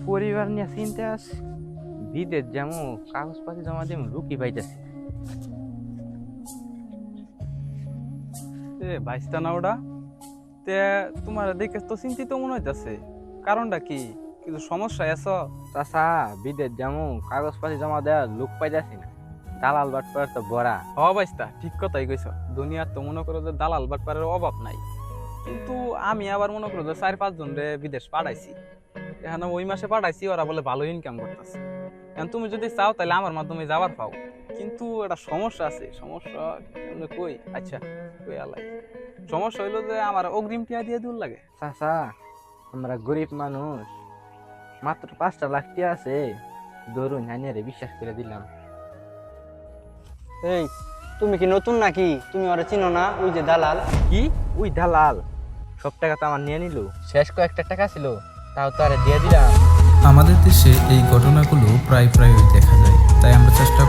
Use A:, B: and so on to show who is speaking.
A: পরিবার নিয়ে চিন্তা আছে, বিদেশ যেমন কাগজপাতি জমা দিয়ে লুকি পাইতেছি।
B: ভাইস্তা না ওটা তে তোমার দেখে তো চিন্তিত মনে হইতাছে, কারণটা কি? কিছু সমস্যা আছো?
A: চাচা, বিদেশ যেমন কাগজপাতি জমা দেওয়ার লোক পাইতেছি না, দালাল বাটপার তো বড়া।
B: ভাইস্তা ঠিক কথাই কইছ, দুনিয়ার তো মনে করো যে দালাল বাটপারের অভাব নাই, কিন্তু আমি আবার মনে করো যে 4-5 জন রে বিদেশ পাঠাইছি। এখানে ওই মাসে পাঠাইছি, ওরা বলে ভালো ইনকাম করতেছে। এখন তুমি যদি চাও তাহলে আমার মাধ্যমে যাবার পাও, কিন্তু একটা সমস্যা আছে। সমস্যা কেমনে কই? আচ্ছা কই আলাই, সমস্যা হইলো যে আমার অগ্রিম টিয়া দিয়ে দূর লাগে।
A: চাচা, আমরা গরিব মানুষ, মাত্র 5 লাখ টাকা আছে, ধরুন হানিয়ারে বিশ্বাস করে দিলাম।
C: এই, তুমি কি নতুন নাকি? তুমি ওরা চিনো না? ওই যে দালাল।
A: কি? ওই দালাল সব টাকা তো আমার নিয়ে নিল, শেষ কয়েকটা টাকা ছিল তাও তো আরে দিয়ে দিলাম।
D: আমাদের দেশে এই ঘটনাগুলো প্রায় প্রায়ই দেখা যায়, তাই আমরা চেষ্টা